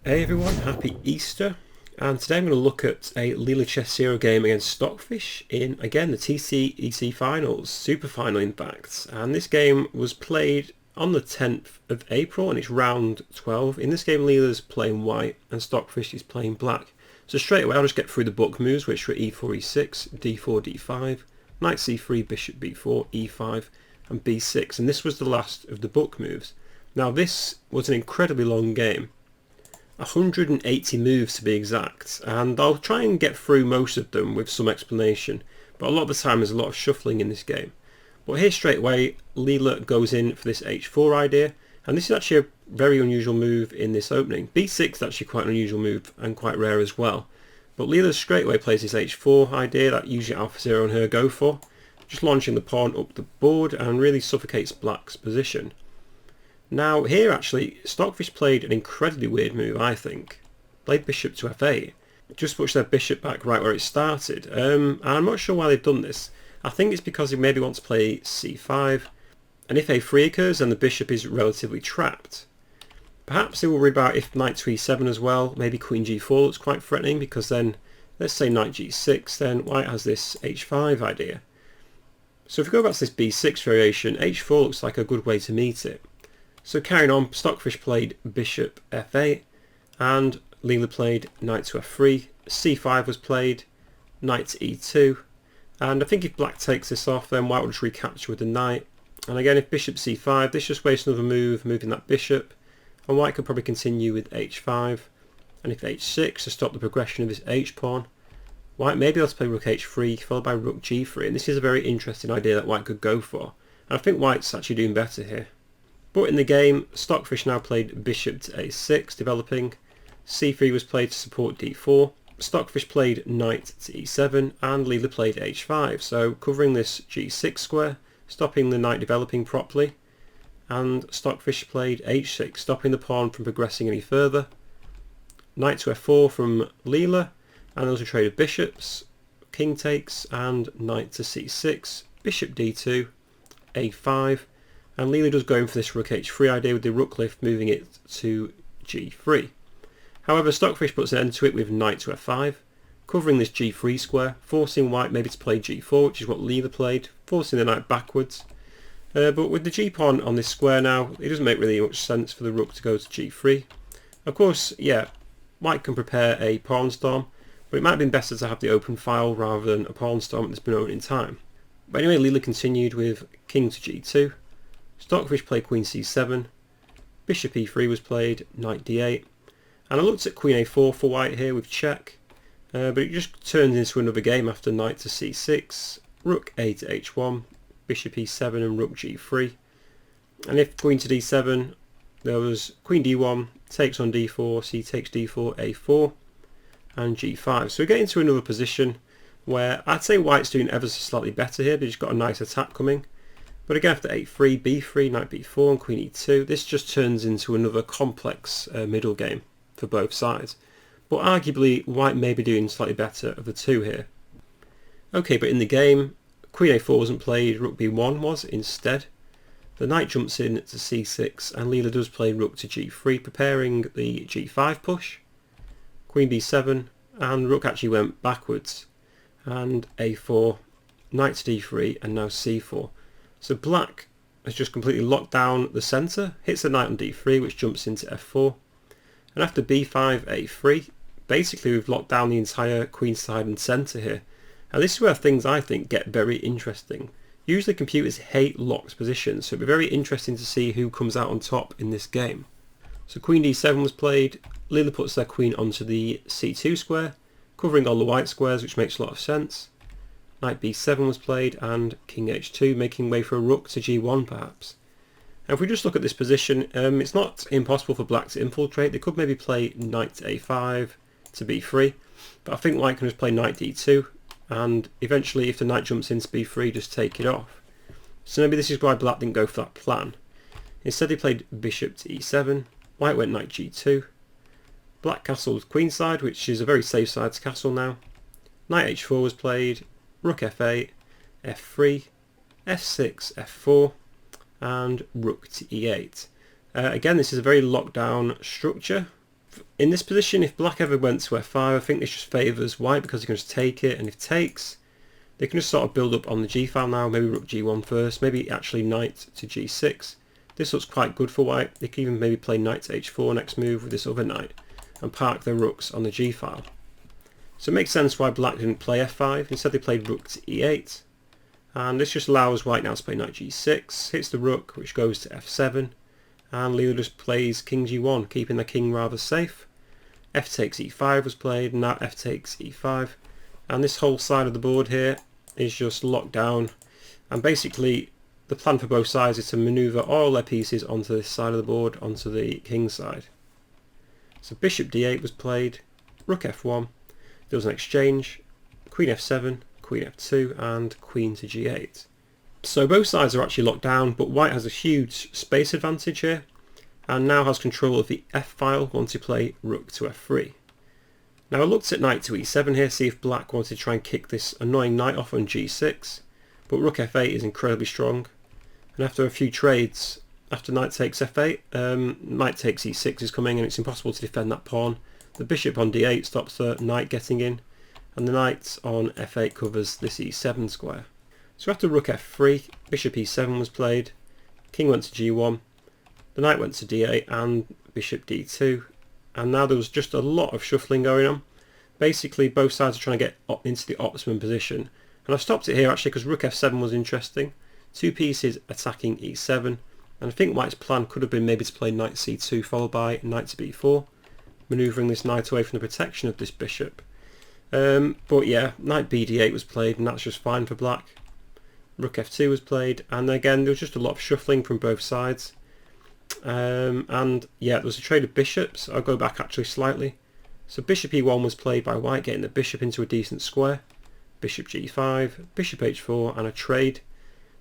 Hey everyone, happy Easter, and today I'm going to look at a Leela TCEC game against Stockfish in, again, the TCEC finals, Superfinal in fact, and this game was played on the 10th of April and it's round 12. In this game Leela's playing white and Stockfish is playing black, so straight away I'll just get through the book moves, which were E4 E6, D4 D5, Knight C3, Bishop B4, E5 and B6, and this was the last of the book moves. Now this was an incredibly long game, 180 moves to be exact, and I'll try and get through most of them with some explanation, but a lot of the time there's a lot of shuffling in this game. But here straight away Leela goes in for this H4 idea, and this is actually a very unusual move in this opening. B6 is actually quite an unusual move and quite rare as well, but Leela straight away plays this H4 idea that usually LCZero and her go for, just launching the pawn up the board and really suffocates black's position. Now here actually, Stockfish played an incredibly weird move, I think. Played bishop to f8. Just pushed their bishop back right where it started. And I'm not sure why they've done this. I think it's because they maybe want to play c5. And if a3 occurs, then the bishop is relatively trapped. Perhaps they will worry about if knight to e7 as well. Maybe queen g4 looks quite threatening, because then, let's say knight g6, then white has this h5 idea. So if we go back to this b6 variation, h4 looks like a good way to meet it. So carrying on, Stockfish played bishop f8 and Leela played knight to f3, c5 was played, knight to e2, and I think if black takes this off then white will just recapture with the knight, and again if bishop c5 this just wastes another move moving that bishop, and white could probably continue with h5, and if h6 to stop the progression of this h-pawn, white may be able to play rook h3 followed by rook g3, and this is a very interesting idea that white could go for, and I think white's actually doing better here. But in the game, Stockfish now played bishop to a6, developing. c3 was played to support d4. Stockfish played knight to e7, and Leela played h5, so covering this g6 square, stopping the knight developing properly. And Stockfish played h6, stopping the pawn from progressing any further. Knight to f4 from Leela, and those are traded bishops. King takes, and knight to c6, bishop d2, a5. And Leela does go in for this rook h3 idea with the rook lift, moving it to g3. However, Stockfish puts an end to it with knight to f5, covering this g3 square, forcing white maybe to play g4, which is what Leela played, forcing the knight backwards. But with the g-pawn on this square now, it doesn't make really much sense for the rook to go to g3. Of course, yeah, white can prepare a pawn storm, but it might have been better to have the open file rather than a pawn storm at this moment in time. But anyway, Leela continued with king to g2. Stockfish played queen c7, bishop e3 was played, knight d8, and I looked at queen a4 for white here with check, but it just turns into another game after knight to c6, rook a to h1, bishop e7 and rook g3, and if queen to d7, there was queen d1, takes on d4, c takes d4, a4, and g5. So we get into another position where I'd say white's doing ever so slightly better here, they've just got a nice attack coming. But again after a3, b3, knight b4 and queen e2, this just turns into another complex middle game for both sides. But arguably white may be doing slightly better of the two here. Okay, but in the game, queen a4 wasn't played, rook b1 was instead. The knight jumps in to c6 and Leela does play rook to g3, preparing the g5 push. Queen b7 and rook actually went backwards. And a4, knight to d3 and now c4. So black has just completely locked down the centre, hits the knight on d3 which jumps into f4, and after b5, a3, basically we've locked down the entire queenside and centre here. And this is where things I think get very interesting. Usually computers hate locked positions, so it'll be very interesting to see who comes out on top in this game. So queen d7 was played, Leela puts their queen onto the c2 square, covering all the white squares, which makes a lot of sense. Knight b7 was played and king h2, making way for a rook to g1 perhaps. And if we just look at this position, it's not impossible for black to infiltrate. They could maybe play knight to a5 to b3, but I think white can just play knight d2, and eventually if the knight jumps into b3 just take it off. So maybe this is why black didn't go for that plan. Instead they played bishop to e7, white went knight g2, black castled queenside, which is a very safe side to castle now. Knight h4 was played, rook f8, f3, f6, f4, and rook to e8. Again, this is a very locked down structure. In this position, if black ever went to f5, I think this just favours white because they can just take it, and if takes, they can just sort of build up on the g file now, maybe rook g1 first, maybe actually knight to g6. This looks quite good for white. They can even maybe play knight to h4 next move with this other knight, and park their rooks on the g file. So it makes sense why black didn't play f5, instead they played rook to e8. And this just allows white now to play knight g6, hits the rook which goes to f7, and Leela just plays king g1, keeping the king rather safe. F takes e5 was played, and now f takes e5, and this whole side of the board here is just locked down, and basically the plan for both sides is to manoeuvre all their pieces onto this side of the board, onto the king's side. So bishop d8 was played, rook f1, there was an exchange, queen f7, queen f2 and queen to g8. So both sides are actually locked down, but white has a huge space advantage here and now has control of the f file once you play rook to f3. Now I looked at knight to e7 here, see if black wanted to try and kick this annoying knight off on g6, but rook f8 is incredibly strong, and after a few trades, after knight takes f8, knight takes e6 is coming and it's impossible to defend that pawn. The bishop on d8 stops the knight getting in, and the knight on f8 covers this e7 square. So after rook f3, bishop e7 was played, king went to g1, the knight went to d8 and bishop d2, and now there was just a lot of shuffling going on. Basically both sides are trying to get into the optimum position, and I stopped it here actually because rook f7 was interesting, two pieces attacking e7, and I think white's plan could have been maybe to play knight c2 followed by knight to b4, manoeuvring this knight away from the protection of this bishop. But yeah, knight bd8 was played and that's just fine for black. Rook f2 was played, and again there was just a lot of shuffling from both sides. And yeah, there was a trade of bishops. I'll go back actually slightly. So bishop e1 was played by white, getting the bishop into a decent square. Bishop g5, bishop h4 and a trade.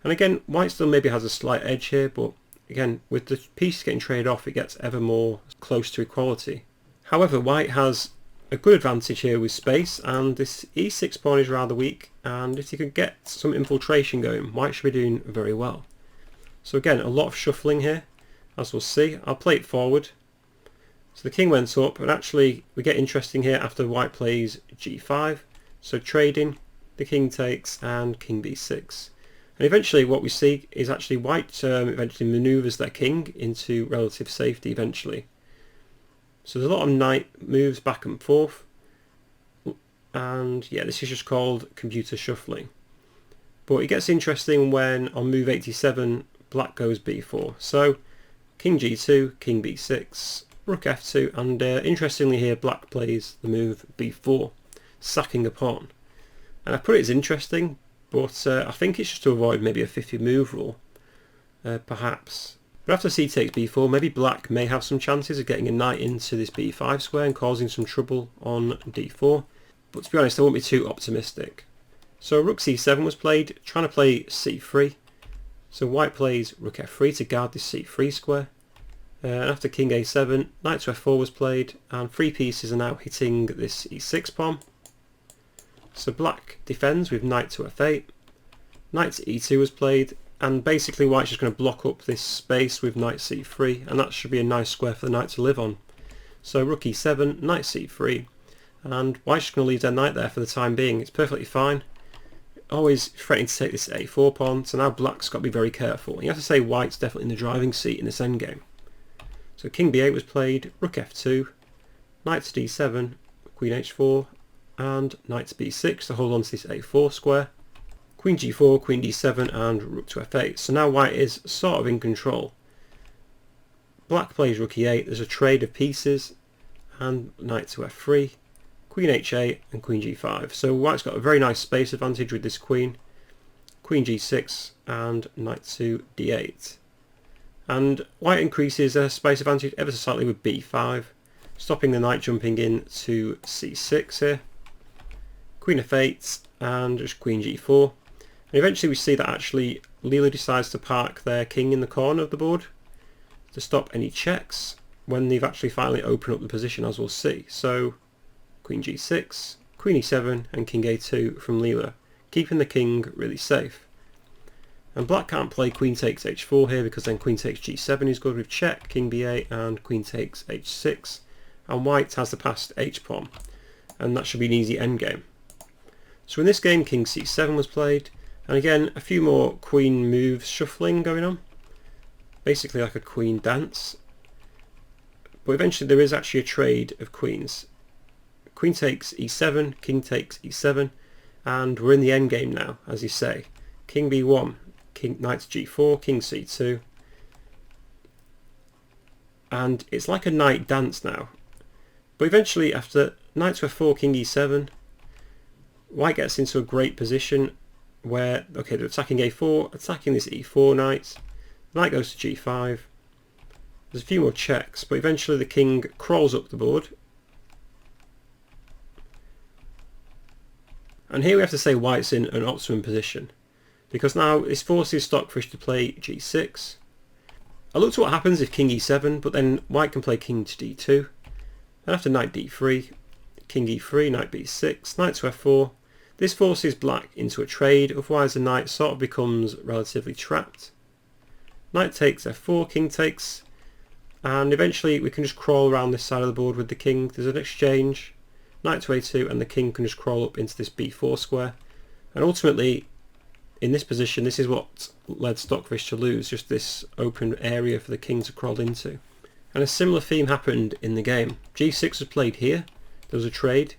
And again, white still maybe has a slight edge here, but again, with the piece getting traded off, it gets ever more close to equality. However, white has a good advantage here with space, and this e6 pawn is rather weak, and if you could get some infiltration going, white should be doing very well. So again, a lot of shuffling here, as we'll see. I'll play it forward. So the king went up, and actually we get interesting here after white plays g5. So trading, the king takes, and king b6. And eventually what we see is actually white eventually manoeuvres their king into relative safety eventually. So there's a lot of knight moves back and forth, and yeah, this is just called computer shuffling. But it gets interesting when on move 87 black goes b4. So king g2, king b6, rook f2, and interestingly here black plays the move b4, sacking a pawn. And I put it as interesting, but I think it's just to avoid maybe a 50 move rule, perhaps. But after c takes b4, maybe black may have some chances of getting a knight into this b5 square and causing some trouble on d4. But to be honest, I won't be too optimistic. So rook c7 was played, trying to play c3. So white plays rook f3 to guard this c3 square. And after king a7, knight to f4 was played, and three pieces are now hitting this e6 pawn. So black defends with knight to f8, knight to e2 was played, and basically white's just going to block up this space with knight c3, and that should be a nice square for the knight to live on. So rook e7, knight c3, and white's just going to leave their knight there for the time being. It's perfectly fine. Always threatening to take this a4 pawn, so now black's got to be very careful. You have to say white's definitely in the driving seat in this endgame. So king b8 was played, rook f2, knight to d7, queen h4, and knight to b6 to hold on to this a4 square. Queen g4, queen d7 and rook to f8. So now white is sort of in control. Black plays rook e8, there's a trade of pieces, and knight to f3, queen h8 and queen g5. So white's got a very nice space advantage with this queen. Queen g6 and knight to d8. And white increases their space advantage ever so slightly with b5, stopping the knight jumping in to c6 here. Queen f8 and just queen g4. And eventually we see that actually Leela decides to park their king in the corner of the board to stop any checks when they've actually finally opened up the position, as we'll see. So queen g6, queen e7 and king a2 from Leela, keeping the king really safe. And black can't play queen takes h4 here because then queen takes g7 is good with check, king b8 and queen takes h6. and white has the passed h-pawn, and that should be an easy endgame. So in this game, king c7 was played, and again a few more queen moves shuffling going on, basically like a queen dance. But eventually there is actually a trade of queens. Queen takes e7, king takes e7, and we're in the endgame now, as you say. King b1, knight to g4, king c2, and it's like a knight dance now. But eventually, after knight to f4, king e7, white gets into a great position where, okay, they're attacking a4, attacking this e4 knight, knight goes to g5, there's a few more checks, but eventually the king crawls up the board. And here we have to say white's in an optimum position, because now this forces Stockfish to play g6. I looked at what happens if king e7, but then white can play king to d2, and after knight d3, king e3, knight b6, knight to f4. This forces black into a trade, otherwise the knight sort of becomes relatively trapped. Knight takes f4, king takes, and eventually we can just crawl around this side of the board with the king. There's an exchange, knight to a2, and the king can just crawl up into this b4 square. And ultimately, in this position, this is what led Stockfish to lose, just this open area for the king to crawl into. And a similar theme happened in the game. g6 was played here, there was a trade,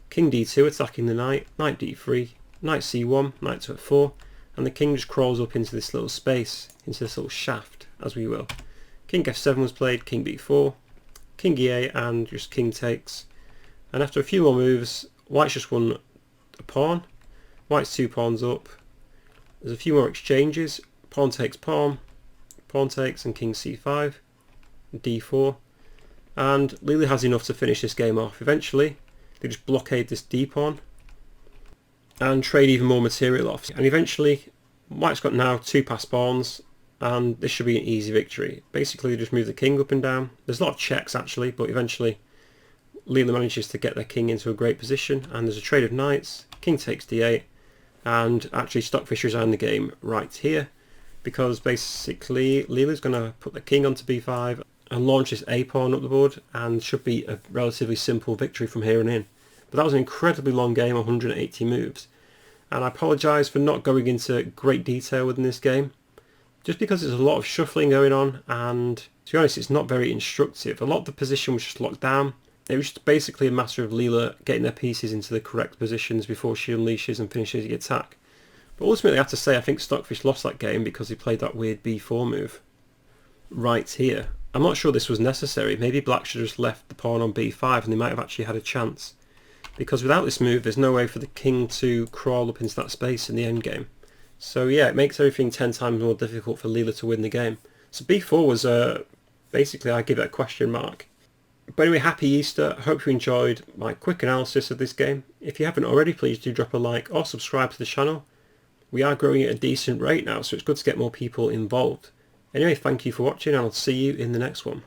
king d2 attacking the knight, knight d3, knight c1, knight to f4, and the king just crawls up into this little space, into this little shaft, as we will. King f7 was played, king b4, king e8, and just king takes. And after a few more moves, white's just won a pawn, white's 2 pawns up. There's a few more exchanges, pawn takes pawn takes, and king c5, d4. And Leela has enough to finish this game off. Eventually, they just blockade this d-pawn and trade even more material off. And eventually, white's got now 2 passed pawns, and this should be an easy victory. Basically, they just move the king up and down. There's a lot of checks actually, but eventually Leela manages to get their king into a great position, and there's a trade of knights, king takes d8, and actually Stockfish resigned the game right here, because basically Leela's going to put the king onto b5 and launch this a-pawn up the board, and should be a relatively simple victory from here on in. But that was an incredibly long game, 180 moves, and I apologise for not going into great detail within this game, just because there's a lot of shuffling going on, and to be honest it's not very instructive. A lot of the position was just locked down. It was just basically a matter of Leela getting their pieces into the correct positions before she unleashes and finishes the attack. But ultimately I have to say I think Stockfish lost that game because he played that weird b4 move right here. I'm not sure this was necessary. Maybe black should have just left the pawn on b5 and they might have actually had a chance. Because without this move there's no way for the king to crawl up into that space in the endgame. So yeah, it makes everything 10 times more difficult for Leela to win the game. So b4 was basically I give it a question mark. But anyway, happy Easter. I hope you enjoyed my quick analysis of this game. If you haven't already, please do drop a like or subscribe to the channel. We are growing at a decent rate now, so it's good to get more people involved. Anyway, thank you for watching, and I'll see you in the next one.